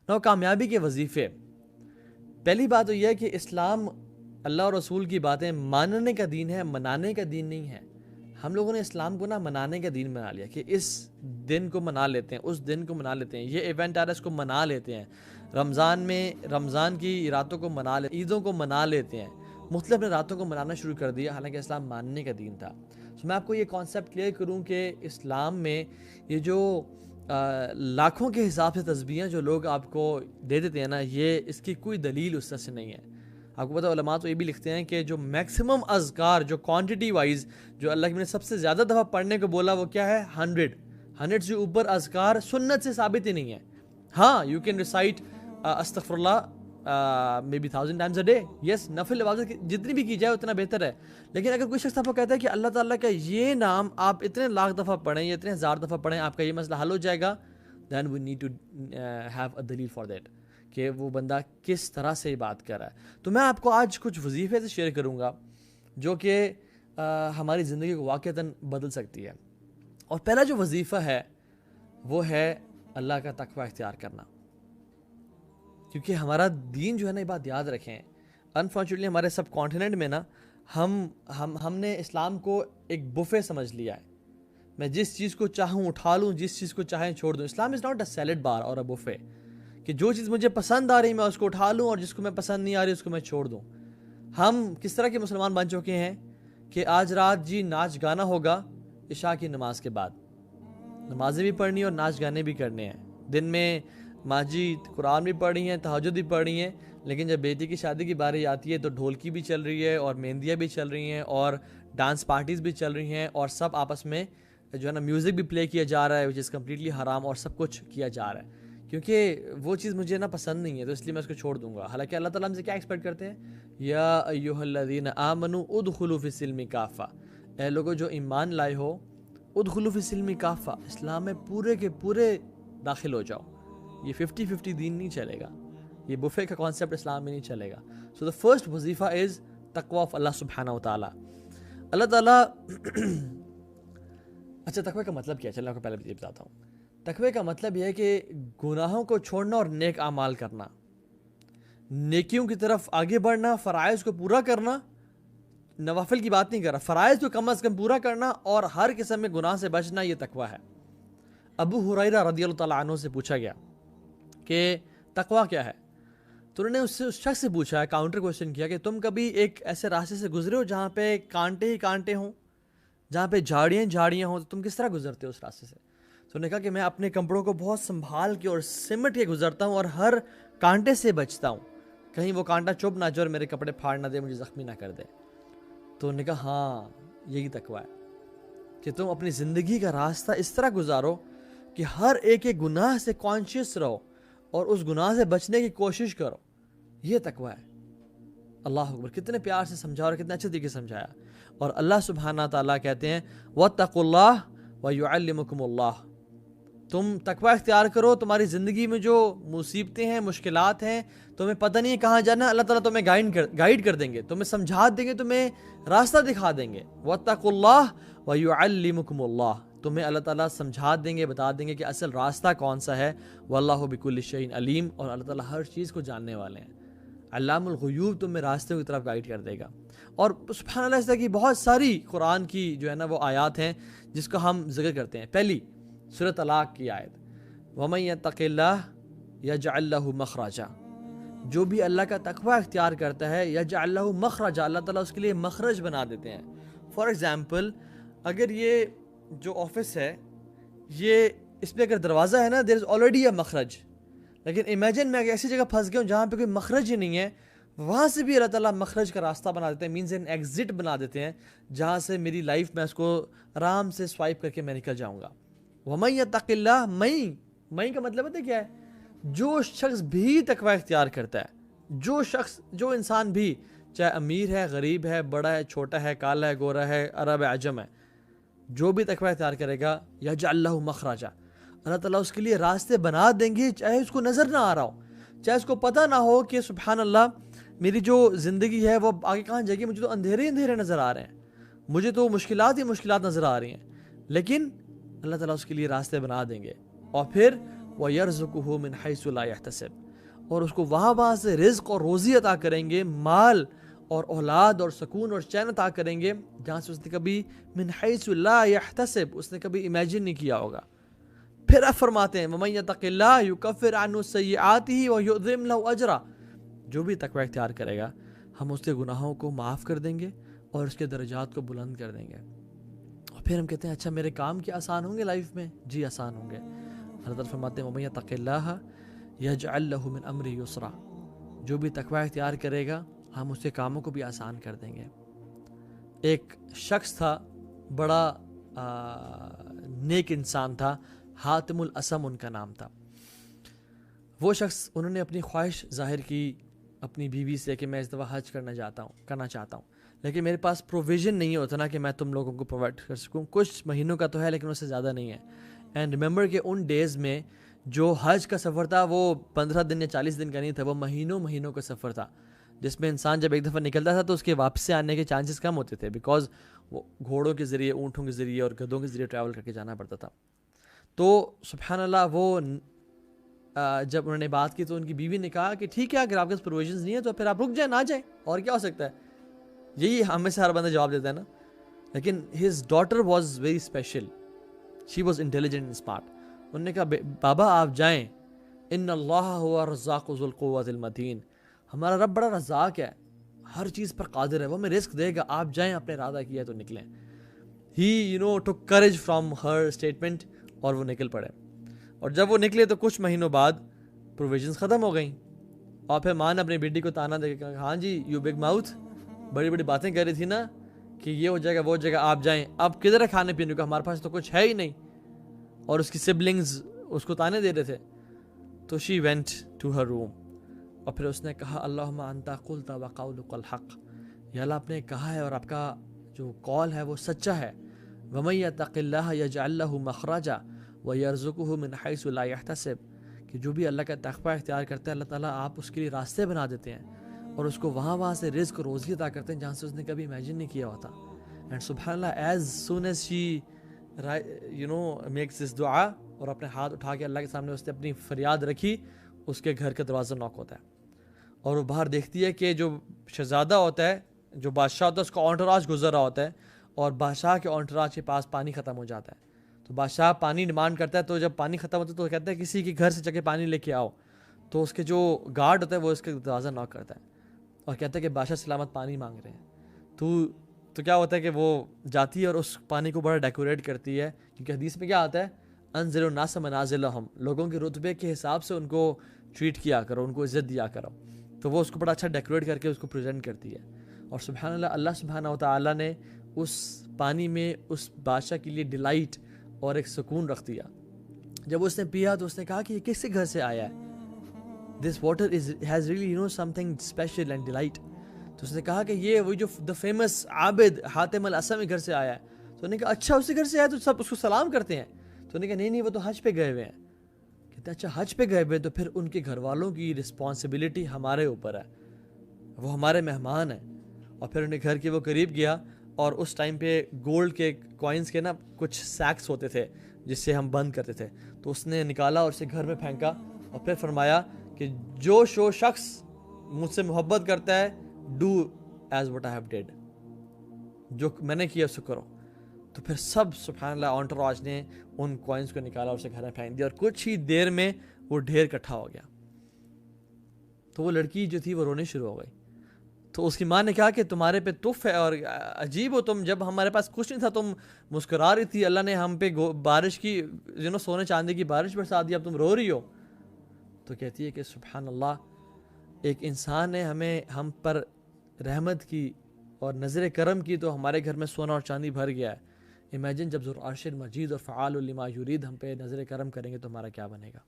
نو کامیابی کے وظیفے. پہلی بات تو یہ ہے کہ اسلام اللہ اور رسول کی باتیں ماننے کا دین ہے، منانے کا دین نہیں ہے. ہم لوگوں نے اسلام کو نا منانے کا دین بنا لیا کہ اس دن کو منا لیتے ہیں، اس دن کو منا لیتے ہیں، یہ ایونٹ آ رہا ہے اس کو منا لیتے ہیں، رمضان میں رمضان کی راتوں کو منا لیتے ہیں، عیدوں کو منا لیتے ہیں، مختلف راتوں کو منانا شروع کر دیا، حالانکہ اسلام ماننے کا دین تھا. تو میں آپ کو یہ کانسیپٹ کلیئر کروں کہ اسلام میں یہ جو لاکھوں کے حساب سے تسبیحیں جو لوگ آپ کو دے دیتے ہیں نا، یہ اس کی کوئی دلیل اس طرح سے نہیں ہے. آپ کو پتہ علماء تو یہ بھی لکھتے ہیں کہ جو میکسیمم اذکار جو کوانٹٹی وائز جو اللہ کے نے سب سے زیادہ دفعہ پڑھنے کو بولا وہ کیا ہے؟ 100 سے اوپر اذکار سنت سے ثابت ہی نہیں ہے. ہاں یو کین ریسائٹ استغفر اللہ maybe 1000 times a day, yes, نفل عبادت جتنی بھی کی جائے اتنا بہتر ہے. لیکن اگر کوئی شخص آپ کو کہتا ہے کہ اللہ تعالیٰ کا یہ نام آپ اتنے لاکھ دفعہ پڑھیں یا اتنے ہزار دفعہ پڑھیں آپ کا یہ مسئلہ حل ہو جائے گا، then we need to have a دلیل فار دیٹ کہ وہ بندہ کس طرح سے یہ بات کر رہا ہے. تو میں آپ کو آج کچھ وظیفے سے شیئر کروں گا جو کہ ہماری زندگی کو واقعتاً بدل سکتی ہے. اور پہلا جو وظیفہ ہے وہ ہے اللہ کا تقوی اختیار کرنا. کیونکہ ہمارا دین جو ہے نا، یہ بات یاد رکھیں، انفارچونیٹلی ہمارے سب کانٹیننٹ میں نا ہم نے اسلام کو ایک بفے سمجھ لیا ہے. میں جس چیز کو چاہوں اٹھا لوں، جس چیز کو چاہیں چھوڑ دوں. اسلام از ناٹ اے سیلڈ بار اور اے بفے کہ جو چیز مجھے پسند آ رہی میں اس کو اٹھا لوں اور جس کو میں پسند نہیں آ رہی اس کو میں چھوڑ دوں. ہم کس طرح کے مسلمان بن چکے ہیں کہ آج رات جی ناچ گانا ہوگا عشاء کی نماز کے بعد، نمازیں بھی پڑھنی اور ناچ گانے بھی کرنے ہیں. دن میں ماں جی قرآن بھی پڑھ رہی ہیں، تہجد بھی پڑھ رہی ہیں، لیکن جب بیٹی کی شادی کی باری آتی ہے تو ڈھولکی بھی چل رہی ہے اور مہندیاں بھی چل رہی ہیں اور ڈانس پارٹیز بھی چل رہی ہیں اور سب آپس میں جو ہے نا میوزک بھی پلے کیا جا رہا ہے وچ از کمپلیٹلی حرام، اور سب کچھ کیا جا رہا ہے کیونکہ وہ چیز مجھے نا پسند نہیں ہے تو اس لیے میں اس کو چھوڑ دوں گا. حالانکہ اللہ تعالیٰ ہم سے کیا ایکسپیکٹ کرتے ہیں؟ یا ایھا الذین آمنوا ادخلوا فی السلم کافہ، اے لوگوں جو ایمان لائے ہو، ادخلوا فی السلم کافہ، اسلام میں پورے کے پورے داخل ہو جاؤ. یہ 50-50 دین نہیں چلے گا، یہ بفے کا کانسیپٹ اسلام میں نہیں چلے گا. سو دا فرسٹ وظیفہ از تقوی آف اللہ سبحانہ و تعالیٰ. اللہ تعالیٰ اچھا تقوی کا مطلب کیا ہے؟ چلو آپ کو پہلے یہ بتاتا ہوں. تقوی کا مطلب یہ ہے کہ گناہوں کو چھوڑنا اور نیک اعمال کرنا، نیکیوں کی طرف آگے بڑھنا، فرائض کو پورا کرنا. نوافل کی بات نہیں کر رہا، فرائض کو کم از کم پورا کرنا اور ہر قسم میں گناہ سے بچنا، یہ تقوی ہے. ابو ہریرہ رضی اللہ تعالیٰ عنہ سے پوچھا گیا کہ تقوی کیا ہے؟ تو انہوں نے اس شخص سے پوچھا، کاؤنٹر کوشچن کیا کہ تم کبھی ایک ایسے راستے سے گزرے ہو جہاں پہ کانٹے ہی کانٹے ہوں، جہاں پہ جھاڑیاں ہوں، تو تم کس طرح گزرتے ہو اس راستے سے؟ تو انہوں نے کہا کہ میں اپنے کپڑوں کو بہت سنبھال کے اور سمٹ کے گزرتا ہوں اور ہر کانٹے سے بچتا ہوں، کہیں وہ کانٹا چبھ نہ جائے اور میرے کپڑے پھاڑ نہ دے، مجھے زخمی نہ کر دے. تو انہوں نے کہا ہاں یہی تقوی ہے کہ تم اپنی زندگی کا راستہ اس طرح گزارو کہ ہر ایک گناہ سے کانشیس رہو اور اس گناہ سے بچنے کی کوشش کرو. یہ تقوی ہے. اللہ اکبر، کتنے پیار سے سمجھا اور کتنے اچھے طریقے سے سمجھایا. اور اللہ سبحانہ تعالیٰ کہتے ہیں واتقوا اللہ ویعلمکم اللہ، تم تقوی اختیار کرو، تمہاری زندگی میں جو مصیبتیں ہیں، مشکلات ہیں، تمہیں پتہ نہیں ہے کہاں جانا، اللہ تعالیٰ تمہیں گائیڈ کر دیں گے، تمہیں سمجھا دیں گے، تمہیں راستہ دکھا دیں گے. واتقوا اللہ ویعلمکم اللہ، تمہیں اللہ تعالیٰ سمجھا دیں گے، بتا دیں گے کہ اصل راستہ کون سا ہے. واللہ بکل شیء علیم، اور اللہ تعالیٰ ہر چیز کو جاننے والے ہیں. علام الغیوب تمہیں راستے کی طرف گائیڈ کر دے گا. اور سبحان اللہ اس طرح کی بہت ساری قرآن کی جو ہے نا وہ آیات ہیں جس کو ہم ذکر کرتے ہیں. پہلی سورۃ طلاق کی آیت، وَمَن يَتَّقِ اللَّهَ يَجْعَلْ لَهُ مَخْرَجًا، جو بھی اللہ کا تقوی اختیار کرتا ہے یجعل لہ مخرجا، اللہ تعالیٰ اس کے لیے مخرج بنا دیتے ہیں. فار ایگزامپل اگر یہ جو آفس ہے یہ اس پہ اگر دروازہ ہے نا دیر از آلریڈی اے مخرج، لیکن امیجن میں ایسی جگہ پھنس گیا ہوں جہاں پہ کوئی مخرج ہی نہیں ہے، وہاں سے بھی اللہ تعالیٰ مخرج کا راستہ بنا دیتے ہیں، مینز این ایگزٹ بنا دیتے ہیں جہاں سے میری لائف میں اس کو آرام سے سوائپ کر کے میں نکل جاؤں گا. وَمَن يَتَّقِ اللَّهَ، مئی کا مطلب ہے کیا ہے؟ جو شخص بھی تقوی اختیار کرتا ہے، جو انسان بھی، چاہے امیر ہے، غریب ہے، بڑا ہے، چھوٹا ہے، کالا ہے، گورا ہے، عرب ہے، عجم ہے، جو بھی تقوی اختیار کرے گا یجعل لہ مخرجا، اللہ تعالیٰ اس کے لیے راستے بنا دیں گے، چاہے اس کو نظر نہ آ رہا ہو، چاہے اس کو پتہ نہ ہو کہ سبحان اللہ میری جو زندگی ہے وہ آگے کہاں جائے گی، مجھے تو اندھیرے نظر آ رہے ہیں، مجھے تو مشکلات ہی مشکلات نظر آ رہی ہیں، لیکن اللہ تعالیٰ اس کے لیے راستے بنا دیں گے. اور پھر وَيَرْزُقُهُ مِنْ حَيْثُ لَا يَحْتَسِبُ، اور اس کو وہاں سے رزق اور روزی عطا کریں گے، مال اور اولاد اور سکون اور چین عطا کریں گے جہاں سے اس نے کبھی من حیث لا یحتسب، اس نے کبھی امیجن نہیں کیا ہوگا۔ پھر آپ فرماتے ہیں وَمَن يَتَقِ اللَّهَ يُكَفِّرْ عَنْهُ سَيِّئَاتِهِ وَيُعْظِمْ لَهُ أَجْرًا، جو بھی تقوی اختیار کرے گا ہم اس کے گناہوں کو معاف کر دیں گے اور اس کے درجات کو بلند کر دیں گے۔ اور پھر ہم کہتے ہیں اچھا میرے کام کیا آسان ہوں گے لائف میں؟ جی آسان ہوں گے۔ اللہ تعالیٰ فرماتے ہیں وَمَن يَتَقِ اللَّهَ يَجْعَلْ لَهُ مِنْ أَمْرِهِ يُسْرًا، جو بھی تقوی اختیار کرے گا ہم اس کے کاموں کو بھی آسان کر دیں گے۔ ایک شخص تھا، بڑا نیک انسان تھا، حاتم الاسم ان کا نام تھا۔ وہ شخص انہوں نے اپنی خواہش ظاہر کی اپنی بیوی سے کہ میں اس دفعہ حج کرنا چاہتا ہوں، لیکن میرے پاس پروویژن نہیں ہے اتنا کہ میں تم لوگوں کو پرووائڈ کر سکوں، کچھ مہینوں کا تو ہے لیکن اس سے زیادہ نہیں ہے۔ اینڈ ریممبر کہ ان ڈیز میں جو حج کا سفر تھا وہ 15 دن یا 40 دن کا نہیں تھا، وہ مہینوں کا سفر تھا، جس میں انسان جب ایک دفعہ نکلتا تھا تو اس کے واپس سے آنے کے چانسز کم ہوتے تھے، بیکاز وہ گھوڑوں کے ذریعے، اونٹوں کے ذریعے اور گدھوں کے ذریعے ٹریول کر کے جانا پڑتا تھا۔ تو سبحان اللہ وہ جب انہوں نے بات کی تو ان کی بیوی نے کہا کہ ٹھیک ہے اگر آپ کے پاس پروویژنز نہیں ہے تو پھر آپ رک جائیں، نہ جائیں، اور کیا ہو سکتا ہے، یہی ہمیں سے ہر بندہ جواب دیتا ہے نا۔ لیکن his daughter was very special, she was intelligent and smart. انہوں نے کہا بابا آپ جائیں، ان اللہ هو الرزاق ذو القوۃ المتین، ہمارا رب بڑا رزاق ہے، ہر چیز پر قادر ہے، وہ ہمیں رزق دے گا، آپ جائیں، اپنے ارادہ کیا ہے تو نکلیں۔ ہی ٹوک کریج فرام ہر اسٹیٹمنٹ، اور وہ نکل پڑے۔ اور جب وہ نکلے تو کچھ مہینوں بعد پروویژنس ختم ہو گئیں، اور پھر ماں نے اپنی بیٹی کو تانا دے کے کہا ہاں جی یو بگ ماؤتھ، بڑی بڑی باتیں کر رہی تھی نا کہ یہ ہو جائے گا وہ ہو جائے گا، آپ جائیں، اب کدھر ہے کھانے پینے کا، ہمارے پاس تو کچھ ہے ہی نہیں۔ اور اس کی سبلنگز اس کو تانے دے رہے تھے۔ تو شی وینٹ ٹو ہر روم، اور پھر اس نے کہا اللہم انت قلت وقولک الحق، یا اللہ آپ نے کہا ہے اور آپ کا جو قول ہے وہ سچا ہے۔ ومن یتق اللہ یجعل لہ مخرجا ویرزقہ من حیث لا یحتسب، کہ جو بھی اللہ کا تقوی اختیار کرتا ہے اللہ تعالیٰ آپ اس کے لیے راستے بنا دیتے ہیں اور اس کو وہاں سے رزق روزی عطا کرتے ہیں جہاں سے اس نے کبھی امیجن نہیں کیا ہوتا۔ اینڈ سبحان اللہ as soon as she makes this دعا، اور اپنے ہاتھ اٹھا کے اللہ کے سامنے اس نے اپنی فریاد رکھی، اس کے گھر کا دروازہ نوک ہوتا ہے اور وہ باہر دیکھتی ہے کہ جو شہزادہ ہوتا ہے، جو بادشاہ ہوتا ہے، اس کا انٹوراج گزر رہا ہوتا ہے اور بادشاہ کے انٹوراج کے پاس پانی ختم ہو جاتا ہے۔ تو بادشاہ پانی ڈیمانڈ کرتا ہے، تو جب پانی ختم ہوتا ہے تو کہتا ہے کسی کے گھر سے چل کے پانی لے کے آؤ، تو اس کے جو گارڈ ہوتا ہے وہ اس کے دروازہ نوک کرتا ہے اور کہتا ہے کہ بادشاہ سلامت پانی مانگ رہے ہیں۔ تو کیا ہوتا ہے کہ وہ جاتی ہے اور اس پانی کو بڑا ڈیکوریٹ کرتی ہے، کیونکہ حدیث میں کیا آتا ہے انزل الناس منازلہم، لوگوں کے رتبے کے حساب سے ان کو ٹریٹ کیا کرو، ان کو عزت دیا کرو۔ تو وہ اس کو بڑا اچھا ڈیکوریٹ کر کے اس کو پریزنٹ کرتی ہے، اور سبحان اللہ اللہ سبحانہ و تعالیٰ نے اس پانی میں اس بادشاہ کے لیے ڈیلائٹ اور ایک سکون رکھ دیا۔ جب اس نے پیا تو اس نے کہا کہ یہ کس کے گھر سے آیا ہے، this water has really some thing special and delight. تو اس نے کہا کہ یہ وہی جو دا فیمس عابد حاتم الاسم کے گھر سے آیا ہے۔ تو انہوں نے کہا اچھا اسی گھر سے آیا تو سب اس کو سلام کرتے ہیں؟ تو انہوں نے کہا نہیں وہ تو حج پہ گئے ہوئے ہیں۔ کہتے اچھا حج پہ گئے ہوئے تو پھر ان کے گھر والوں کی رسپانسبلٹی ہمارے اوپر ہے، وہ ہمارے مہمان ہیں۔ اور پھر انہیں گھر کے وہ قریب گیا، اور اس ٹائم پہ گولڈ کے کوائنس کے نا کچھ سیکس ہوتے تھے جس سے ہم بند کرتے تھے، تو اس نے نکالا اور اسے گھر میں پھینکا، اور پھر فرمایا کہ جو شخص مجھ سے محبت کرتا ہے do as what I have did, جو میں نے کیا اسے کرو۔ تو پھر سب سبحان اللہ انٹوراج نے ان کوائنس کو نکالا اور اسے گھر میں پھینک دیا، اور کچھ ہی دیر میں وہ ڈھیر اکٹھا ہو گیا۔ تو وہ لڑکی جو تھی وہ رونے شروع ہو گئی۔ تو اس کی ماں نے کہا کہ تمہارے پہ تف ہے اور عجیب ہو تم، جب ہمارے پاس کچھ نہیں تھا تم مسکرا رہی تھی، اللہ نے ہم پہ بارش کی سونے چاندی کی بارش برسا دی، اب تم رو رہی ہو۔ تو کہتی ہے کہ سبحان اللہ ایک انسان نے ہم پر رحمت کی اور نظر کرم کی تو ہمارے گھر میں سونا اور چاندی بھر گیا ہے۔ امیجن جب ذو العرش مجید اور فعال لما یرید ہم پہ نظر کرم کریں گے تو ہمارا کیا بنے گا۔